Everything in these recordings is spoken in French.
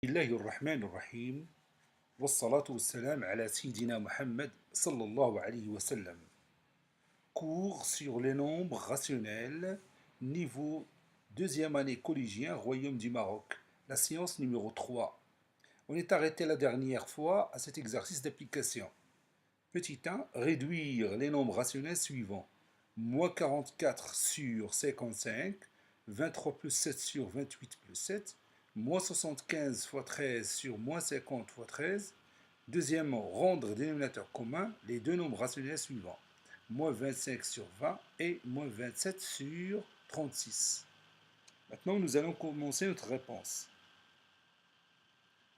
الله الرحمن الرحيم والصلاة والسلام على سيدنا Mohammed sallallahu alayhi wa sallam. Cours sur les nombres rationnels, niveau deuxième année collégien, Royaume du Maroc. La séance numéro 3. On est arrêté la dernière fois à cet exercice d'application. Petit 1, réduire les nombres rationnels suivants. Moins 44 sur 55, 23 plus 7 sur 28 plus 7, moins 75 fois 13 sur moins 50 fois 13. Deuxièmement, rendre dénominateur commun les deux nombres rationnels suivants. Moins 25 sur 20 et moins 27 sur 36. Maintenant, nous allons commencer notre réponse.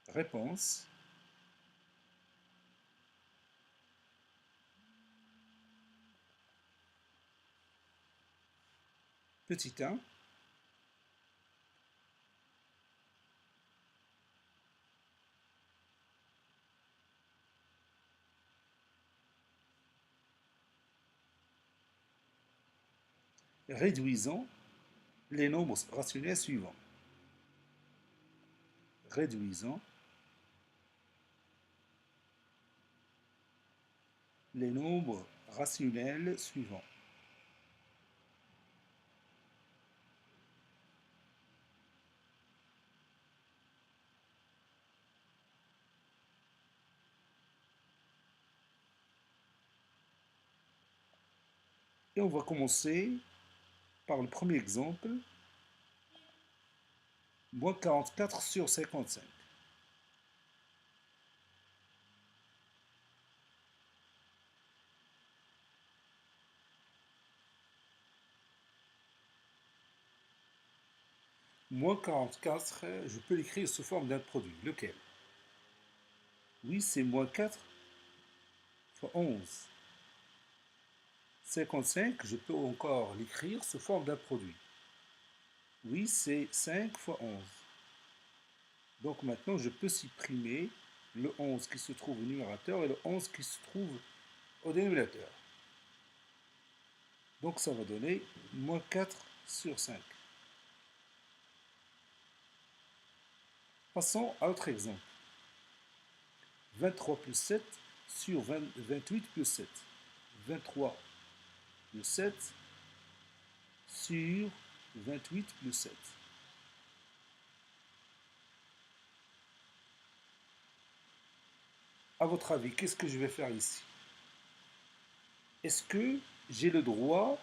Réponse. Petit 1. Réduisons les nombres rationnels suivants. Réduisons les nombres rationnels suivants. Et on va commencer par le premier exemple, moins 44 sur 55. Moins 44, je peux l'écrire sous forme d'un produit. Lequel? Oui, c'est moins 4 fois 11. 55, je peux encore l'écrire sous forme d'un produit. Oui, c'est 5 fois 11. Donc maintenant, je peux supprimer le 11 qui se trouve au numérateur et le 11 qui se trouve au dénominateur. Donc ça va donner moins 4 sur 5. Passons à l'autre exemple. 23 plus 7 sur 28 plus 7. 23 plus 7 sur 28 plus 7. À votre avis, qu'est-ce que je vais faire ici? Est-ce que j'ai le droit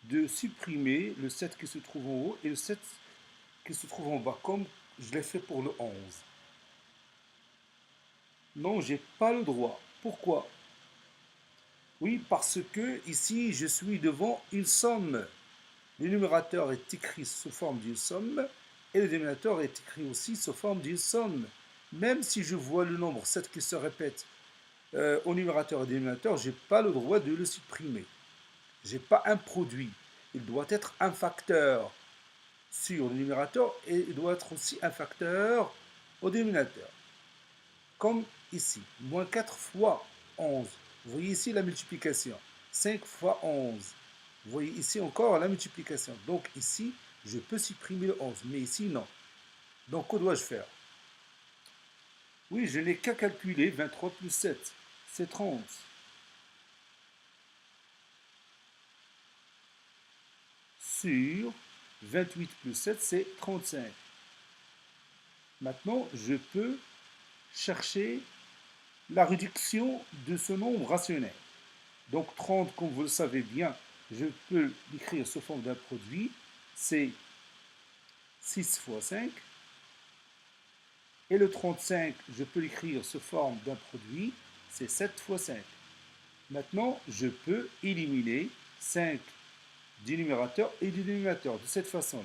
de supprimer le 7 qui se trouve en haut et le 7 qui se trouve en bas, comme je l'ai fait pour le 11? Non, j'ai pas le droit. Pourquoi? Oui, parce que ici, je suis devant une somme. Le numérateur est écrit sous forme d'une somme et le dénominateur est écrit aussi sous forme d'une somme. Même si je vois le nombre 7 qui se répète au numérateur et au dénominateur, je n'ai pas le droit de le supprimer. Je n'ai pas un produit. Il doit être un facteur sur le numérateur et il doit être aussi un facteur au dénominateur. Comme ici, moins 4 fois 11. Vous voyez ici la multiplication. 5 fois 11. Vous voyez ici encore la multiplication. Donc ici, je peux supprimer le 11, mais ici, non. Donc, que dois-je faire? Oui, je n'ai qu'à calculer 23 plus 7. C'est 30. Sur 28 plus 7, c'est 35. Maintenant, je peux chercher la réduction de ce nombre rationnel. Donc 30, comme vous le savez bien, je peux l'écrire sous forme d'un produit. C'est 6 fois 5. Et le 35, je peux l'écrire sous forme d'un produit. C'est 7 fois 5. Maintenant, je peux éliminer 5 du numérateur et du dénominateur de cette façon-là.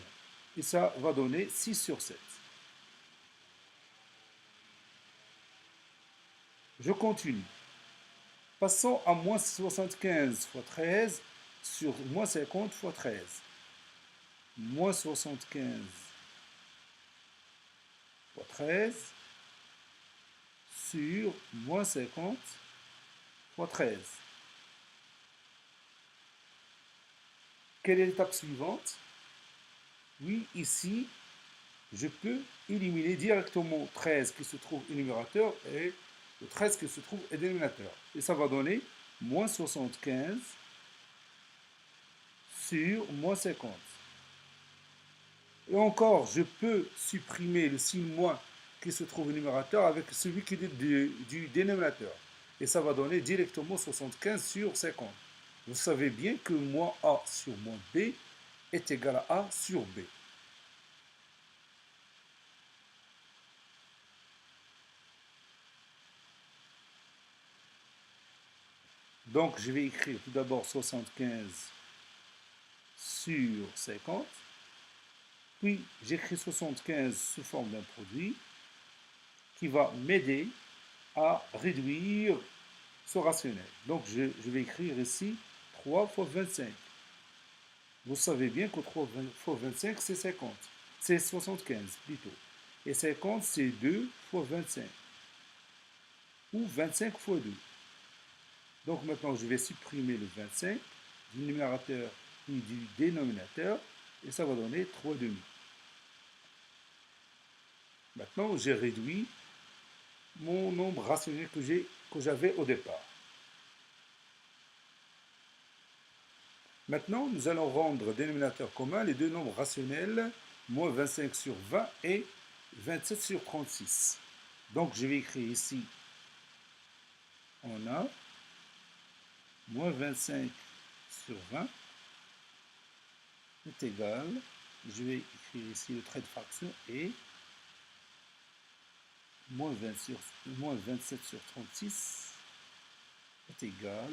Et ça va donner 6 sur 7. Je continue. Passons à moins 75 fois 13 sur moins 50 fois 13. Moins 75 fois 13 sur moins 50 fois 13. Quelle est l'étape suivante? Oui, ici, je peux éliminer directement 13 qui se trouve au numérateur et le 13 qui se trouve au dénominateur. Et ça va donner moins 75 sur moins 50. Et encore, je peux supprimer le signe moins qui se trouve au numérateur avec celui qui est du dénominateur. Et ça va donner directement 75 sur 50. Vous savez bien que moins A sur moins B est égal à A sur B. Donc, je vais écrire tout d'abord 75 sur 50. Puis, j'écris 75 sous forme d'un produit qui va m'aider à réduire ce rationnel. Donc, je vais écrire ici 3 fois 25. Vous savez bien que 3 fois 25, c'est 50. C'est 75 plutôt. Et 50, c'est 2 fois 25. Ou 25 fois 2. Donc maintenant, je vais supprimer le 25 du numérateur et du dénominateur. Et ça va donner 3 demi. Maintenant, j'ai réduit mon nombre rationnel que j'avais au départ. Maintenant, nous allons rendre dénominateur commun les deux nombres rationnels, moins 25 sur 20 et 27 sur 36. Donc, je vais écrire ici, on a moins 25 sur 20 est égal, je vais écrire ici le trait de fraction et moins 27 sur 36 est égal,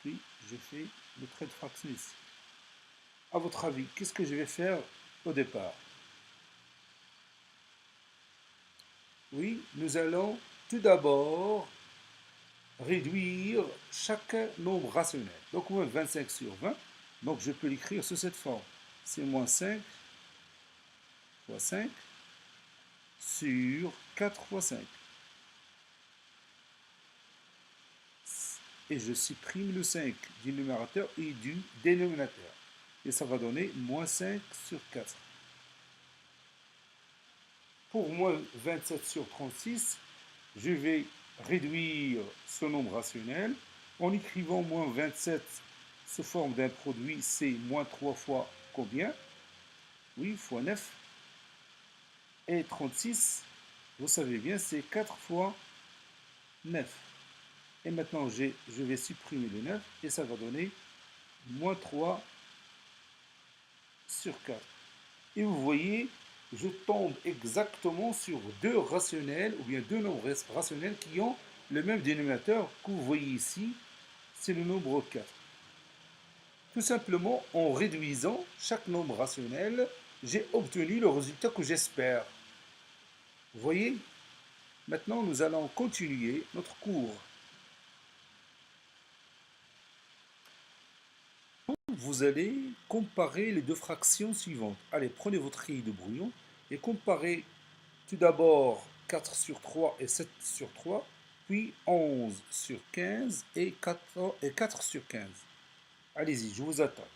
puis je fais le trait de fraction ici. À votre avis, qu'est-ce que je vais faire au départ? Oui, nous allons tout d'abord réduire chaque nombre rationnel. Donc moins 25 sur 20, donc je peux l'écrire sous cette forme. C'est moins 5 fois 5 sur 4 fois 5. Et je supprime le 5 du numérateur et du dénominateur. Et ça va donner moins 5 sur 4. Pour moins 27 sur 36, je vais réduire ce nombre rationnel en écrivant moins 27 sous forme d'un produit, c'est moins 3 fois combien? Oui, fois 9. Et 36, vous savez bien, c'est 4 fois 9. Et maintenant, je vais supprimer le 9 et ça va donner moins 3 sur 4. Et vous voyez, je tombe exactement sur deux rationnels, ou bien deux nombres rationnels qui ont le même dénominateur que vous voyez ici, c'est le nombre 4. Tout simplement, en réduisant chaque nombre rationnel, j'ai obtenu le résultat que j'espère. Vous voyez? Maintenant, nous allons continuer notre cours. Vous allez comparer les deux fractions suivantes. Allez, prenez votre grille de brouillon et comparez tout d'abord 4 sur 3 et 7 sur 3, puis 11 sur 15 et 4 sur 15. Allez-y, je vous attends.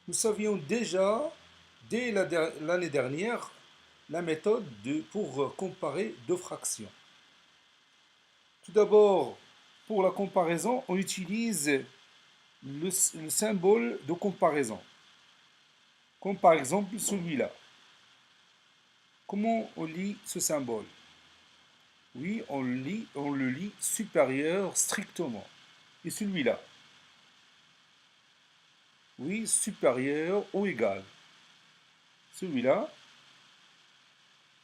Nous savions déjà, dès l'année dernière, la méthode pour comparer deux fractions. Tout d'abord, pour la comparaison, on utilise le symbole de comparaison. Comme par exemple celui-là. Comment on lit ce symbole? Oui, on le lit supérieur strictement. Et celui-là? Oui, supérieur ou égal. Celui-là?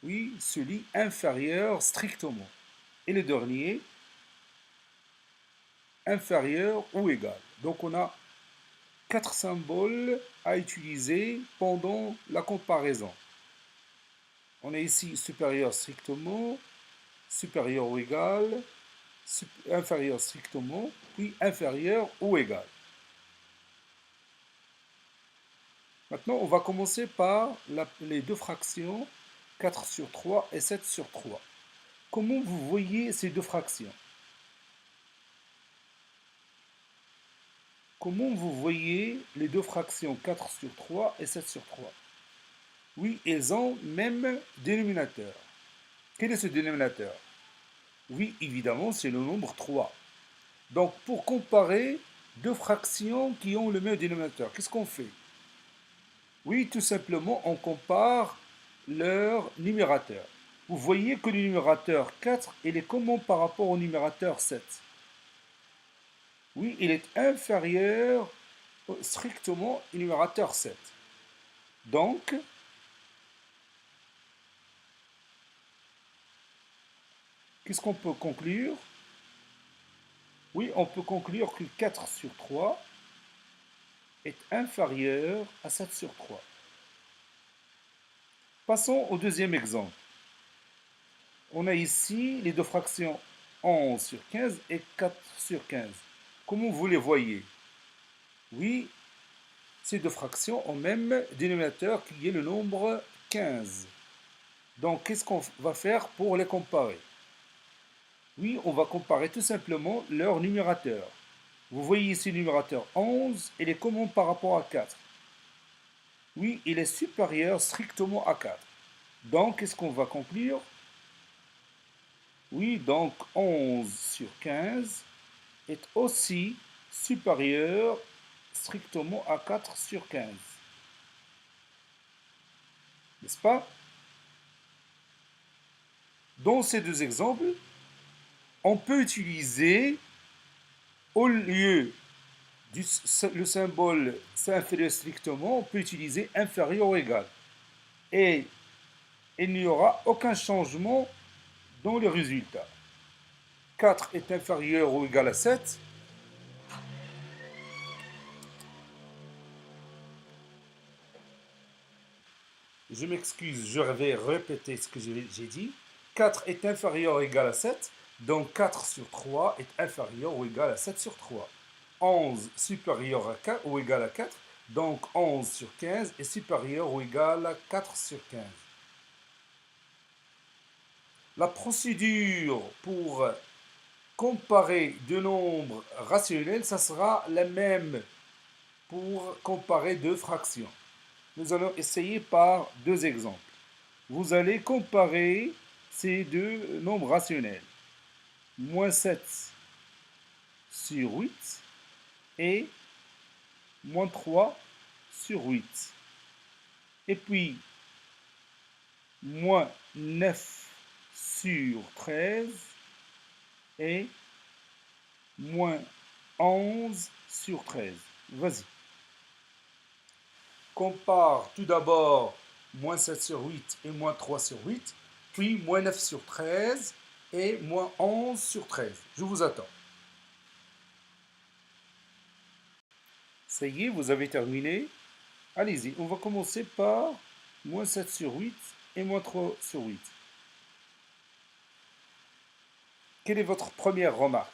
Oui, se lit inférieur strictement. Et le dernier? Inférieur ou égal. Donc on a 4 symboles à utiliser pendant la comparaison. On a ici supérieur strictement, supérieur ou égal, inférieur strictement, puis inférieur ou égal. Maintenant, on va commencer par les deux fractions 4 sur 3 et 7 sur 3. Comment vous voyez ces deux fractions? Comment vous voyez les deux fractions 4 sur 3 et 7 sur 3? Oui, elles ont même dénominateur. Quel est ce dénominateur? Oui, évidemment, c'est le nombre 3. Donc, pour comparer deux fractions qui ont le même dénominateur, qu'est-ce qu'on fait? Oui, tout simplement, on compare leur numérateur. Vous voyez que le numérateur 4, il est comment par rapport au numérateur 7? Oui, il est inférieur strictement au numérateur 7. Donc, qu'est-ce qu'on peut conclure? Oui, on peut conclure que 4 sur 3 est inférieur à 7 sur 3. Passons au deuxième exemple. On a ici les deux fractions 11 sur 15 et 4 sur 15. Comment vous les voyez? Oui, ces deux fractions ont même dénominateur qui est le nombre 15. Donc, qu'est-ce qu'on va faire pour les comparer? Oui, on va comparer tout simplement leur numérateur. Vous voyez ici le numérateur 11, il est comment par rapport à 4? Oui, il est supérieur strictement à 4. Donc, qu'est-ce qu'on va conclure? Oui, donc 11 sur 15 est aussi supérieur strictement à 4 sur 15. N'est-ce pas? Dans ces deux exemples, on peut utiliser, au lieu du le symbole s'inférieur strictement, on peut utiliser inférieur ou égal. Et il n'y aura aucun changement dans le résultat. 4 est inférieur ou égal à 7. Je m'excuse, je vais répéter ce que j'ai dit. 4 est inférieur ou égal à 7. Donc 4 sur 3 est inférieur ou égal à 7 sur 3. 11 supérieur à 4 ou égal à 4. Donc 11 sur 15 est supérieur ou égal à 4 sur 15. La procédure pour comparer deux nombres rationnels, ça sera la même pour comparer deux fractions. Nous allons essayer par deux exemples. Vous allez comparer ces deux nombres rationnels. Moins 7 sur 8 et moins 3 sur 8. Et puis, moins 9 sur 13 et moins 11 sur 13. Vas-y. Compare tout d'abord moins 7 sur 8 et moins 3 sur 8, puis moins 9 sur 13 et moins 11 sur 13. Je vous attends. Ça y est, vous avez terminé. Allez-y, on va commencer par moins 7 sur 8 et moins 3 sur 8. Quelle est votre première remarque?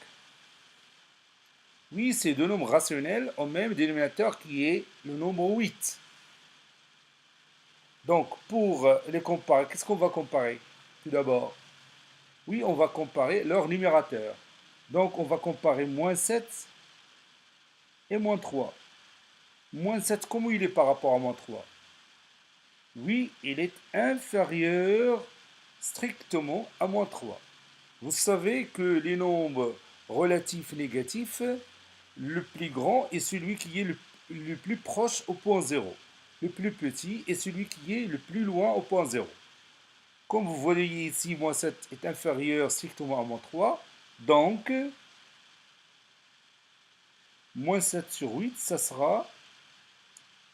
Oui, ces deux nombres rationnels ont même dénominateur qui est le nombre 8. Donc, pour les comparer, qu'est-ce qu'on va comparer? Tout d'abord, oui, on va comparer leur numérateur. Donc, on va comparer moins 7 et moins 3. Moins 7, comment il est par rapport à moins 3? Oui, il est inférieur strictement à moins 3. Vous savez que les nombres relatifs négatifs, le plus grand est celui qui est le plus proche au point 0. Le plus petit est celui qui est le plus loin au point 0. Comme vous voyez ici, moins 7 est inférieur strictement à moins 3. Donc, moins 7 sur 8, ça sera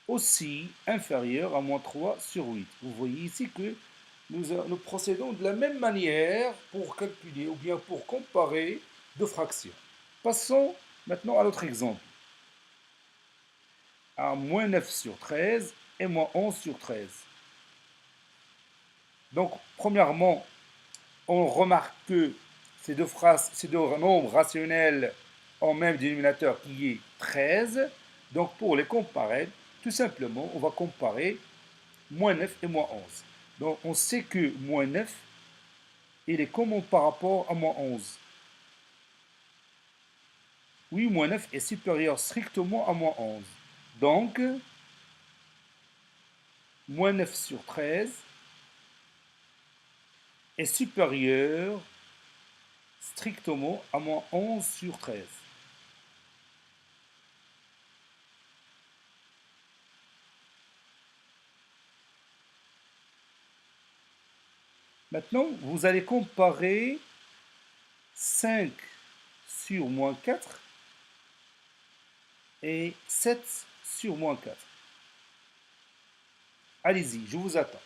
aussi inférieur à moins 3 sur 8. Vous voyez ici que nous procédons de la même manière pour calculer ou bien pour comparer deux fractions. Passons maintenant à l'autre exemple. À moins 9 sur 13 et moins 11 sur 13. Donc, premièrement, on remarque que ces deux nombres rationnels ont même dénominateur qui est 13. Donc, pour les comparer, tout simplement, on va comparer moins 9 et moins 11. Donc, on sait que moins 9, il est comment par rapport à moins 11? Oui, moins 9 est supérieur strictement à moins 11. Donc, moins 9 sur 13 est supérieur strictement à moins 11 sur 13. Maintenant, vous allez comparer 5 sur moins 4 et 7 sur moins 4. Allez-y, je vous attends.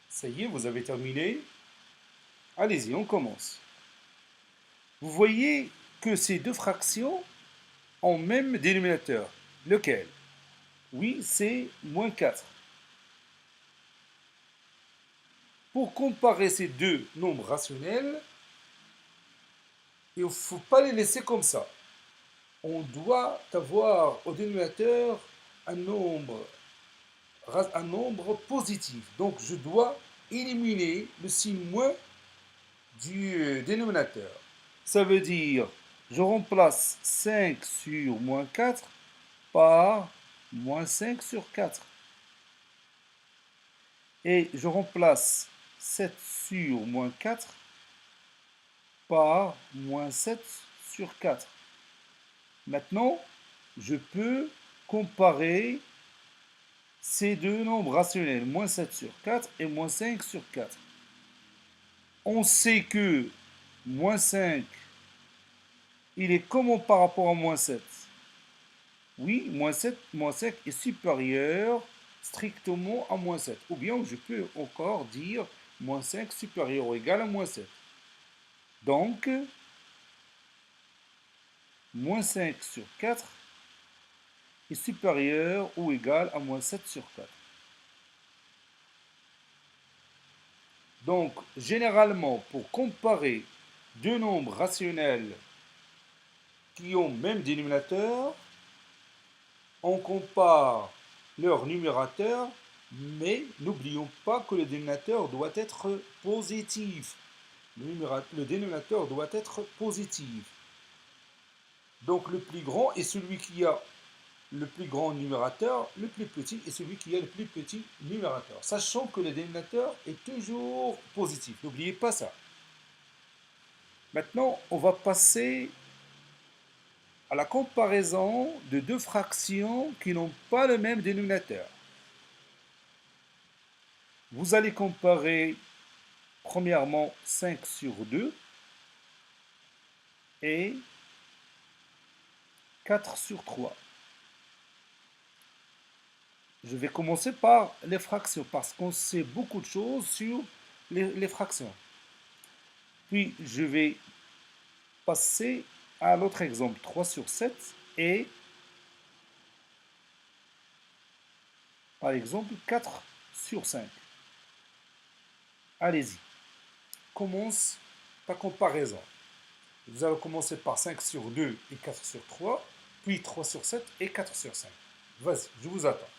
Ça y est, vous avez terminé. Allez-y, on commence. Vous voyez que ces deux fractions ont même dénominateur. Lequel? Oui, c'est moins 4. Pour comparer ces deux nombres rationnels, il ne faut pas les laisser comme ça. On doit avoir au dénominateur un nombre, un nombre positif. Donc je dois éliminer le signe moins du dénominateur. Ça veut dire, je remplace 5 sur moins 4 par moins 5 sur 4. Et je remplace 7 sur moins 4 par moins 7 sur 4. Maintenant, je peux comparer ces deux nombres rationnels, moins 7 sur 4 et moins 5 sur 4. On sait que moins 5, il est comment par rapport à moins 7? Oui, moins 7, moins 5 est supérieur strictement à moins 7. Ou bien je peux encore dire moins 5 supérieur ou égal à moins 7. Donc, moins 5 sur 4 est supérieur ou égal à moins 7 sur 4. Donc, généralement, pour comparer deux nombres rationnels qui ont même dénominateur, on compare leur numérateur, mais n'oublions pas que le dénominateur doit être positif. Le dénominateur doit être positif. Donc le plus grand est celui qui a le plus grand numérateur, le plus petit est celui qui a le plus petit numérateur. Sachant que le dénominateur est toujours positif. N'oubliez pas ça. Maintenant, on va passer à la comparaison de deux fractions qui n'ont pas le même dénominateur. Vous allez comparer premièrement 5 sur 2 et 4 sur 3. Je vais commencer par les fractions parce qu'on sait beaucoup de choses sur les fractions. Puis je vais passer à l'autre exemple, 3 sur 7 et par exemple 4 sur 5. Allez-y, commence ta comparaison. Vous allez commencer par 5 sur 2 et 4 sur 3, puis 3 sur 7 et 4 sur 5. Vas-y, je vous attends.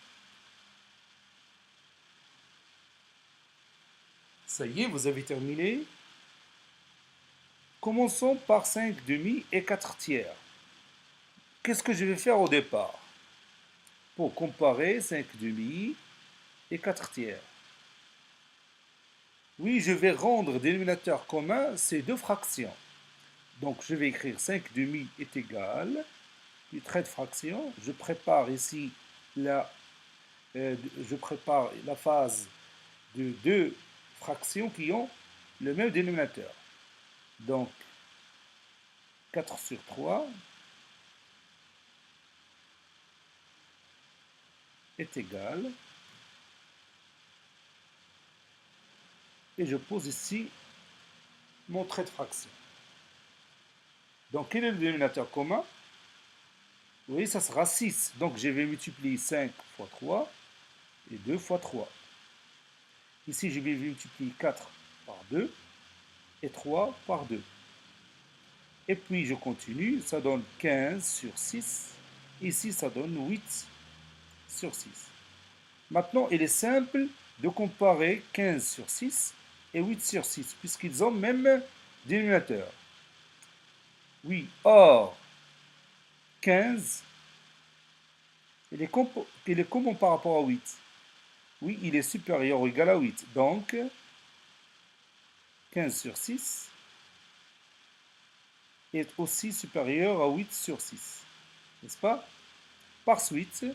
Ça y est, vous avez terminé. Commençons par 5 demi et 4 tiers. Qu'est-ce que je vais faire au départ pour comparer 5 demi et 4 tiers? Oui, je vais rendre dénominateur commun ces deux fractions. Donc je vais écrire 5 demi est égal, puis trait de fraction. Je prépare ici je prépare la phase de deux fractions qui ont le même dénominateur. Donc 4 sur 3 est égal. Et je pose ici mon trait de fraction. Donc quel est le dénominateur commun? Oui, ça sera 6. Donc je vais multiplier 5 fois 3 et 2 fois 3. Ici, je vais multiplier 4 par 2 et 3 par 2. Et puis je continue, ça donne 15 sur 6. Ici, ça donne 8 sur 6. Maintenant, il est simple de comparer 15 sur 6 et 8 sur 6, puisqu'ils ont même dénominateur. Oui, or, 15, il est comment par rapport à 8? Oui, il est supérieur ou égal à 8. Donc, 15 sur 6 est aussi supérieur à 8 sur 6. N'est-ce pas? Par suite,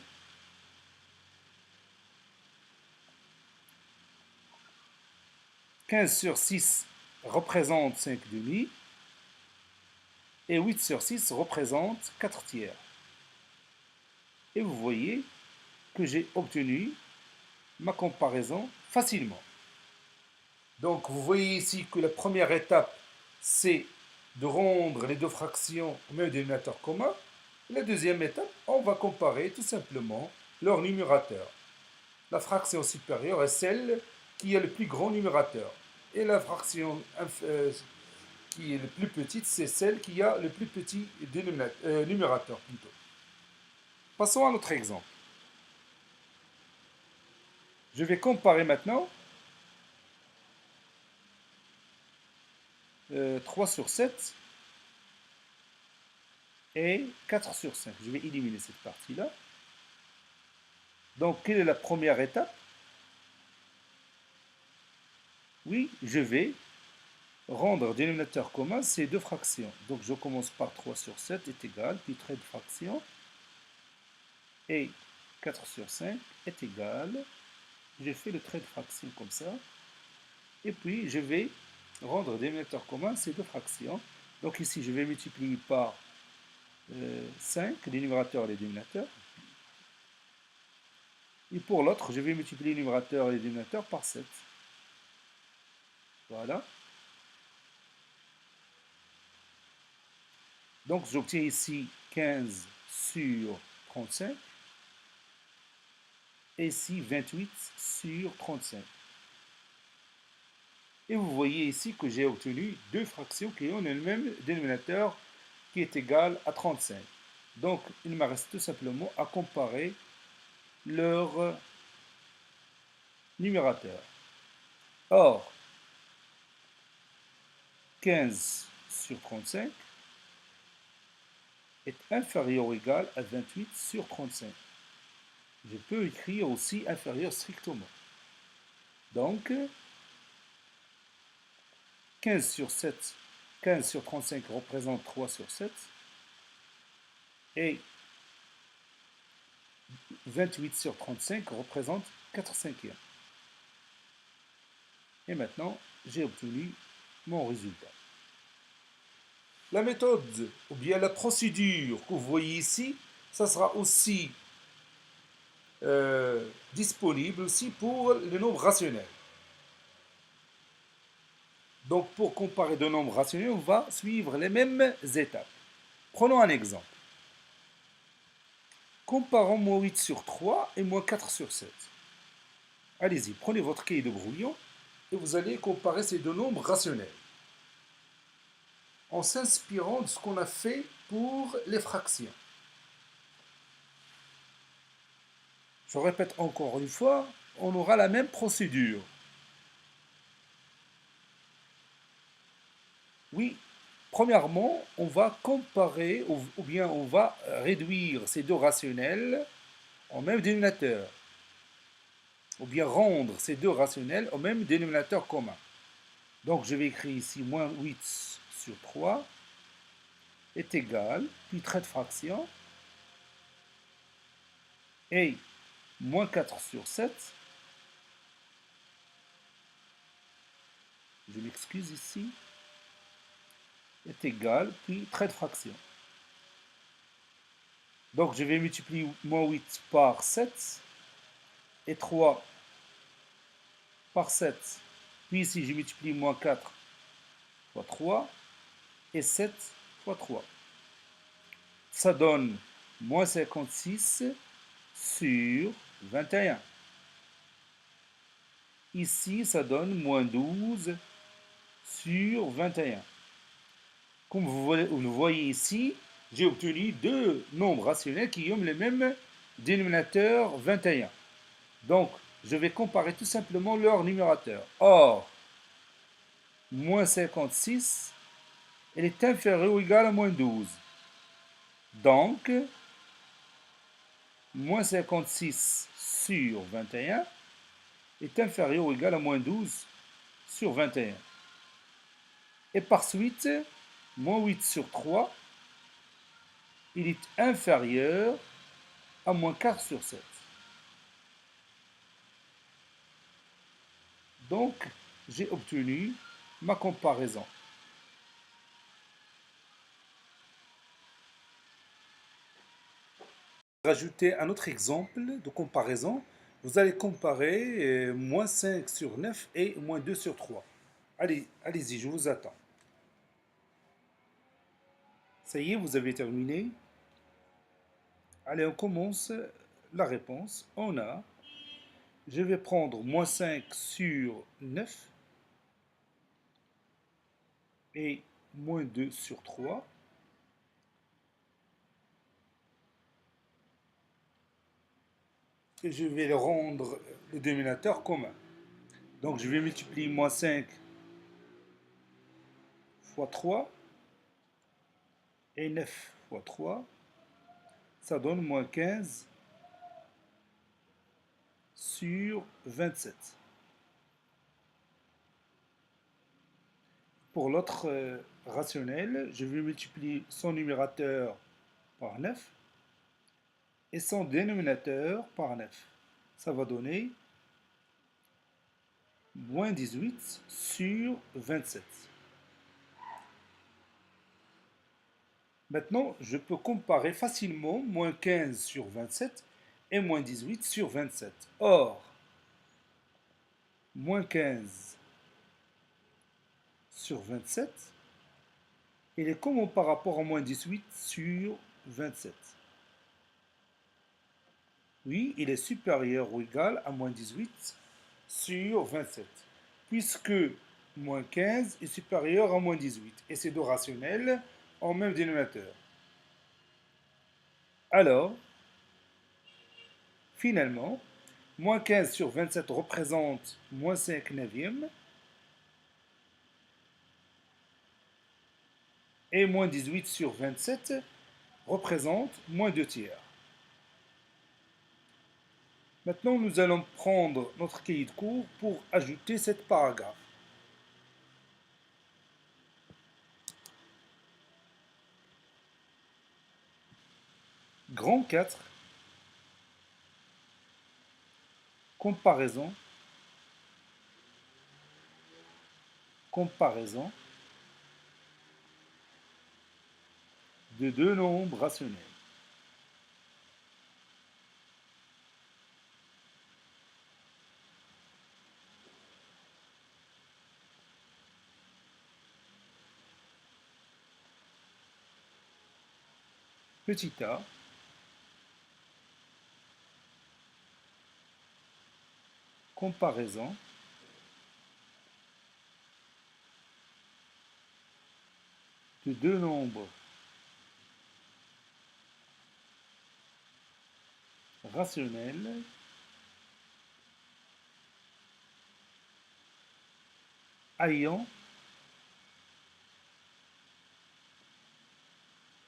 15 sur 6 représente 5 demi et 8 sur 6 représente 4 tiers. Et vous voyez que j'ai obtenu ma comparaison facilement. Donc vous voyez ici que la première étape, c'est de rendre les deux fractions au même dénominateur commun. La deuxième étape, on va comparer tout simplement leur numérateur. La fraction supérieure est celle qui a le plus grand numérateur. Et la fraction qui est la plus petite, c'est celle qui a le plus petit numérateur plutôt. Passons à notre exemple. Je vais comparer maintenant 3 sur 7 et 4 sur 5. Je vais éliminer cette partie-là. Donc, quelle est la première étape? Oui, je vais rendre dénominateur commun ces deux fractions. Donc, je commence par 3 sur 7 est égal, puis trait de fraction, et 4 sur 5 est égal. Je fais le trait de fraction comme ça, et puis je vais rendre dénominateur commun ces deux fractions. Donc ici, je vais multiplier par 5, les numérateurs et les dénominateurs. Et pour l'autre, je vais multiplier les numérateurs et les dénominateurs par 7. Voilà. Donc j'obtiens ici 15 sur 35. Et ici 28 sur 35. Et vous voyez ici que j'ai obtenu deux fractions qui ont le même dénominateur qui est égal à 35. Donc il me reste tout simplement à comparer leur numérateur. Or, 15 sur 35 est inférieur ou égal à 28 sur 35. Je peux écrire aussi inférieur strictement. Donc, 15 sur 7, 15 sur 35 représente 3 sur 7. Et 28 sur 35 représente 4 cinquièmes. Et maintenant, j'ai obtenu mon résultat. La méthode, ou bien la procédure que vous voyez ici, ça sera aussi disponible aussi pour les nombres rationnels. Donc, pour comparer deux nombres rationnels, on va suivre les mêmes étapes. Prenons un exemple. Comparons moins 8 sur 3 et moins 4 sur 7. Allez-y, prenez votre cahier de brouillon et vous allez comparer ces deux nombres rationnels en s'inspirant de ce qu'on a fait pour les fractions. Je répète encore une fois, on aura la même procédure. Oui, premièrement, on va comparer ou bien on va réduire ces deux rationnels au même dénominateur. Ou bien rendre ces deux rationnels au même dénominateur commun. Donc je vais écrire ici moins 8 sur 3 est égal, puis trait de fraction, et moins 4 sur 7, je m'excuse ici, est égal, puis trait de fraction. Donc je vais multiplier moins 8 par 7, et 3 par 7, puis ici je multiplie moins 4 fois 3, et 7 fois 3. Ça donne moins 56 sur 21. Ici, ça donne moins 12 sur 21. Comme vous le voyez ici, j'ai obtenu deux nombres rationnels qui ont le même dénominateur 21. Donc, je vais comparer tout simplement leur numérateur. Or, moins 56, elle est inférieure ou égale à moins 12. Donc, moins 56 sur 21 est inférieur ou égal à moins 12 sur 21. Et par suite, moins 8 sur 3, il est inférieur à moins 4 sur 7. Donc, j'ai obtenu ma comparaison. Rajouter un autre exemple de comparaison. Vous allez comparer moins 5 sur 9 et moins 2 sur 3. Allez, allez-y, je vous attends. Ça y est, vous avez terminé. Allez, on commence la réponse. Je vais prendre moins 5 sur 9 et moins 2 sur 3. Et je vais le rendre le dénominateur commun. Donc je vais multiplier moins 5 fois 3 et 9 fois 3. Ça donne moins 15 sur 27. Pour l'autre rationnel, je vais multiplier son numérateur par 9 et son dénominateur par 9. Ça va donner moins 18 sur 27. Maintenant, je peux comparer facilement moins 15 sur 27 et moins 18 sur 27. Or, moins 15 sur 27, il est comment par rapport à moins 18 sur 27? Oui, il est supérieur ou égal à moins 18 sur 27, puisque moins 15 est supérieur à moins 18, et ces deux rationnels ont même dénominateur. Alors, finalement, moins 15 sur 27 représente moins 5 neuvièmes, et moins 18 sur 27 représente moins 2 tiers. Maintenant, nous allons prendre notre cahier de cours pour ajouter cette paragraphe. Grand 4, comparaison, comparaison de deux nombres rationnels. Petit a, comparaison de deux nombres rationnels ayant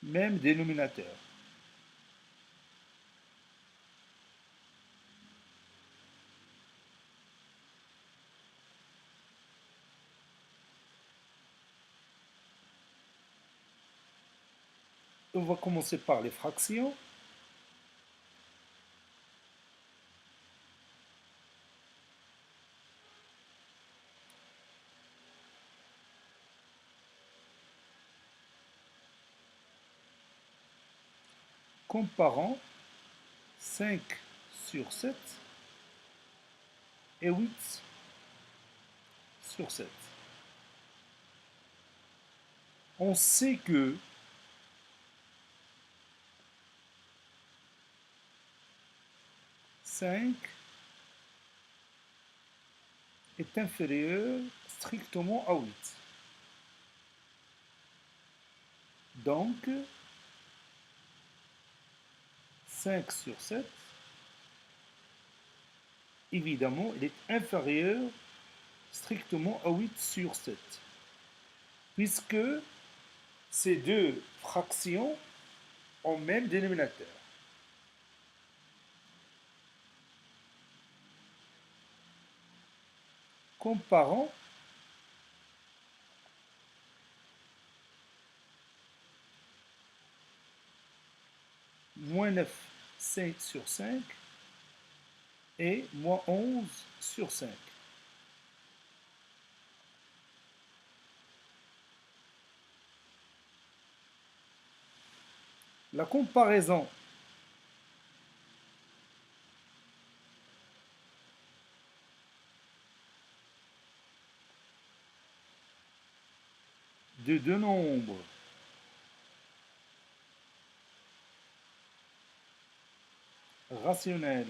même dénominateur. On va commencer par les fractions. Comparant 5 sur 7 et 8 sur 7. On sait que 5 est inférieur strictement à 8. Donc, 5 sur 7, évidemment, il est inférieur strictement à 8 sur 7. puisque ces deux fractions ont même dénominateur. Comparons moins 9 sur 5 et moins 11 sur 5. La comparaison de deux nombres rationnels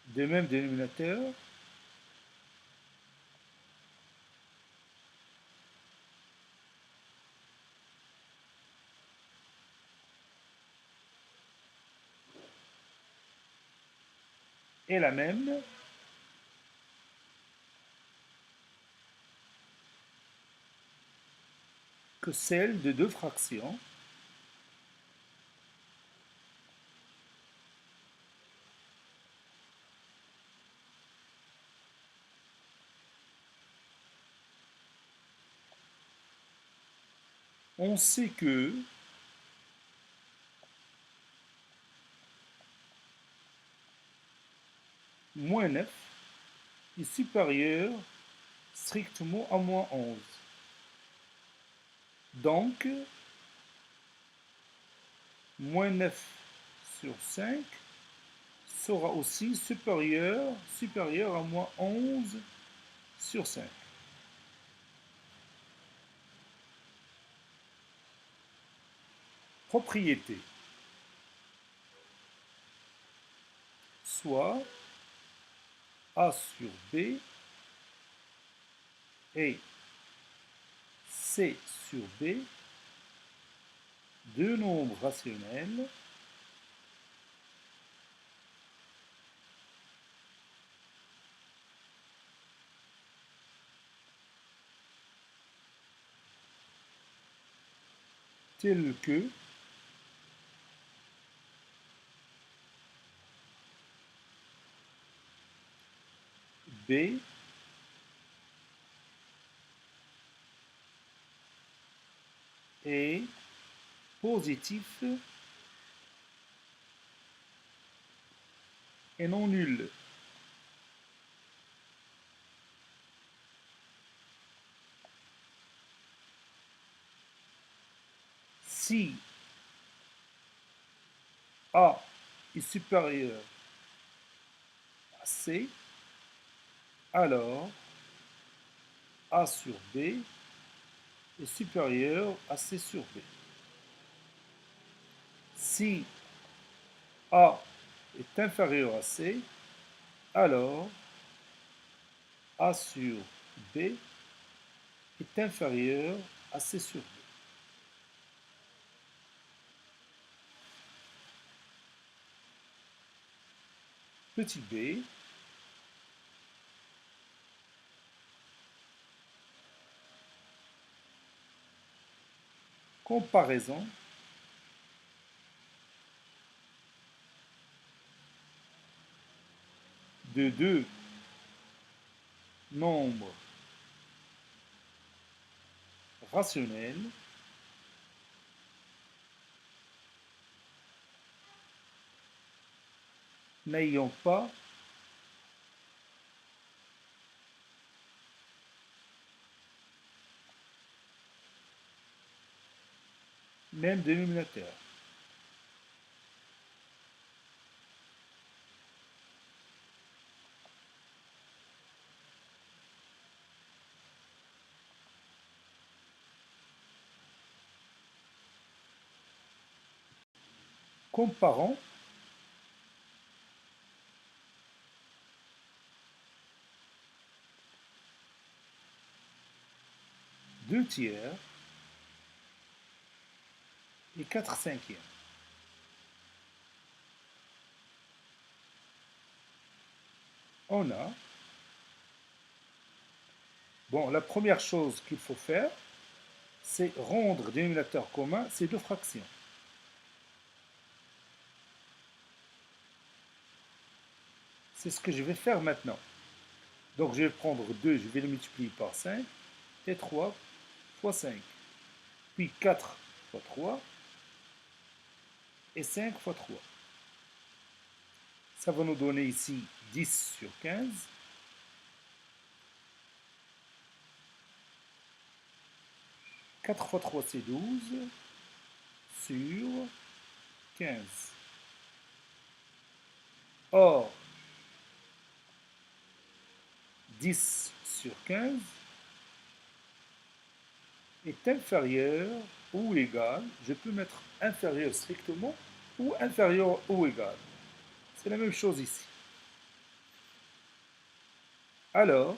de même dénominateur est la même que celle de deux fractions on sait que moins 9 est supérieur strictement à moins 11. Donc, moins 9 sur 5 sera aussi supérieur à moins 11 sur 5. Propriété. Soit A sur B et C sur B, deux nombres rationnels tels que B est positif et non nul. Si A est supérieur à C, alors A sur B est supérieur à C sur B. Si A est inférieur à C, alors A sur B est inférieur à C sur B. Petit b, comparaison de deux nombres rationnels n'ayant pas même dénominateur. Comparons deux tiers et 4 cinquièmes. on a, bon, la première chose qu'il faut faire, c'est rendre dénominateur commun ces deux fractions. C'est ce que je vais faire maintenant. Donc je vais prendre 2, je vais le multiplier par 5, et 3 fois 5. Puis 4 fois 3, et 5 fois 3. Ça va nous donner ici 10 sur 15. « 4 fois 3, c'est 12 sur 15. Or, 10 sur 15 est inférieur ou égal, je peux mettre inférieur strictement ou inférieur ou égal. C'est la même chose ici. Alors,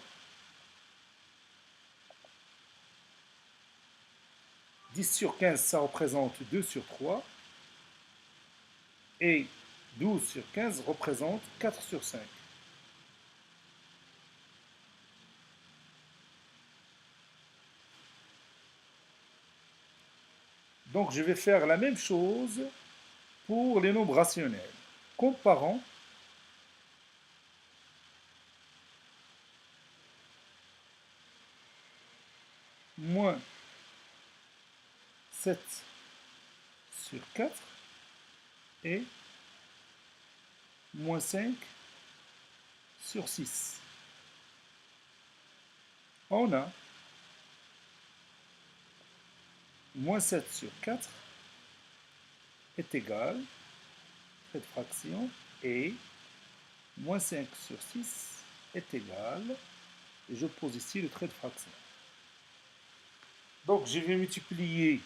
10 sur 15, ça représente 2 sur 3. Et 12 sur 15 représente 4 sur 5. Donc je vais faire la même chose pour les nombres rationnels. Comparant moins 7 sur 4 et moins 5 sur 6. On a moins 7 sur 4 est égal, trait de fraction, et moins 5 sur 6 est égal, et je pose ici le trait de fraction. Donc je vais multiplier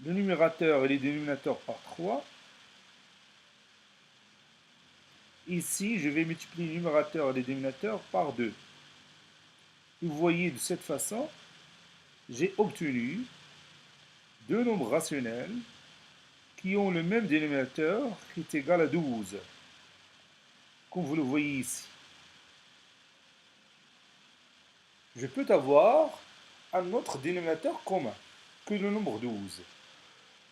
le numérateur et les dénominateurs par 3. Ici, je vais multiplier le numérateur et les dénominateurs par 2. Vous voyez, de cette façon, j'ai obtenu deux nombres rationnels qui ont le même dénominateur qui est égal à 12, comme vous le voyez ici. Je peux avoir un autre dénominateur commun que le nombre 12.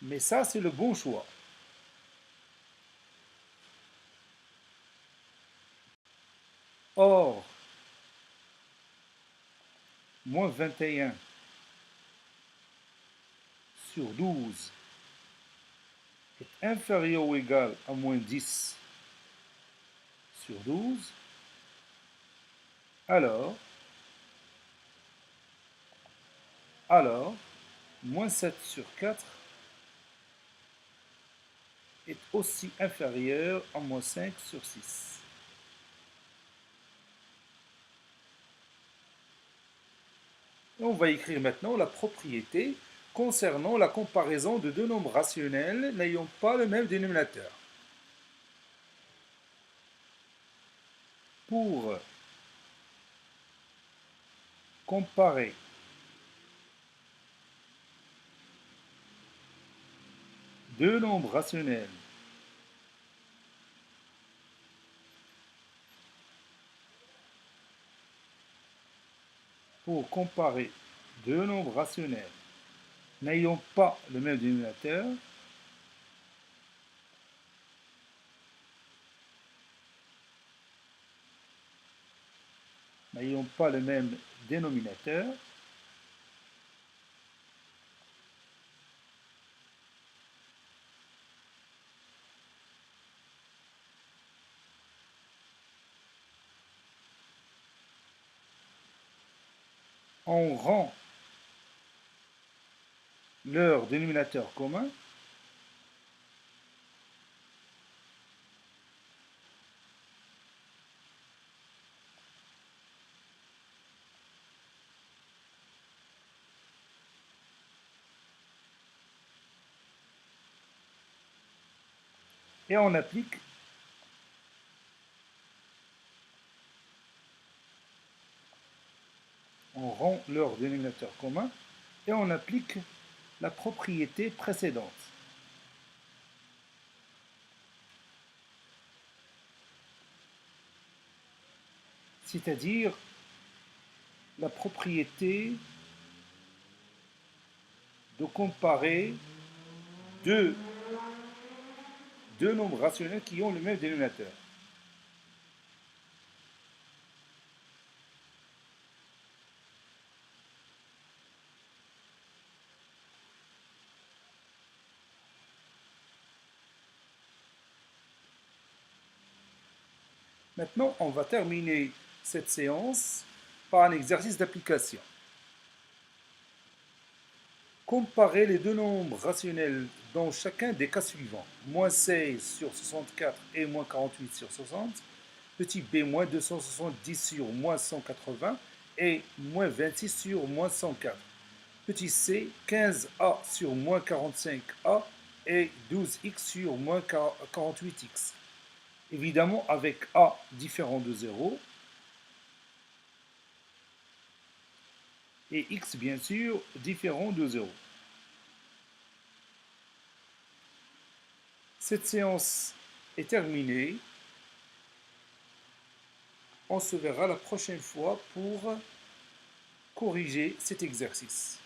Mais ça, c'est le bon choix. Or, moins 21 sur 12 est inférieur ou égal à moins 10 sur 12, alors, moins 7 sur 4 est aussi inférieur à moins 5 sur 6. Et on va écrire maintenant la propriété concernant la comparaison de deux nombres rationnels n'ayant pas le même dénominateur. Pour comparer deux nombres rationnels n'ayant pas le même dénominateur, on rend leur dénominateur commun et on applique la propriété précédente. c'est-à-dire la propriété de comparer deux nombres rationnels qui ont le même dénominateur. Maintenant, on va terminer cette séance par un exercice d'application. Comparer les deux nombres rationnels dans chacun des cas suivants. Moins 16 sur 64 et moins 48 sur 60. Petit b, moins 270 sur moins 180 et moins 26 sur moins 104. Petit c, 15a sur moins 45a et 12x sur moins 48x. Évidemment avec a différent de 0 et x bien sûr différent de 0. Cette séance est terminée. On se verra la prochaine fois pour corriger cet exercice.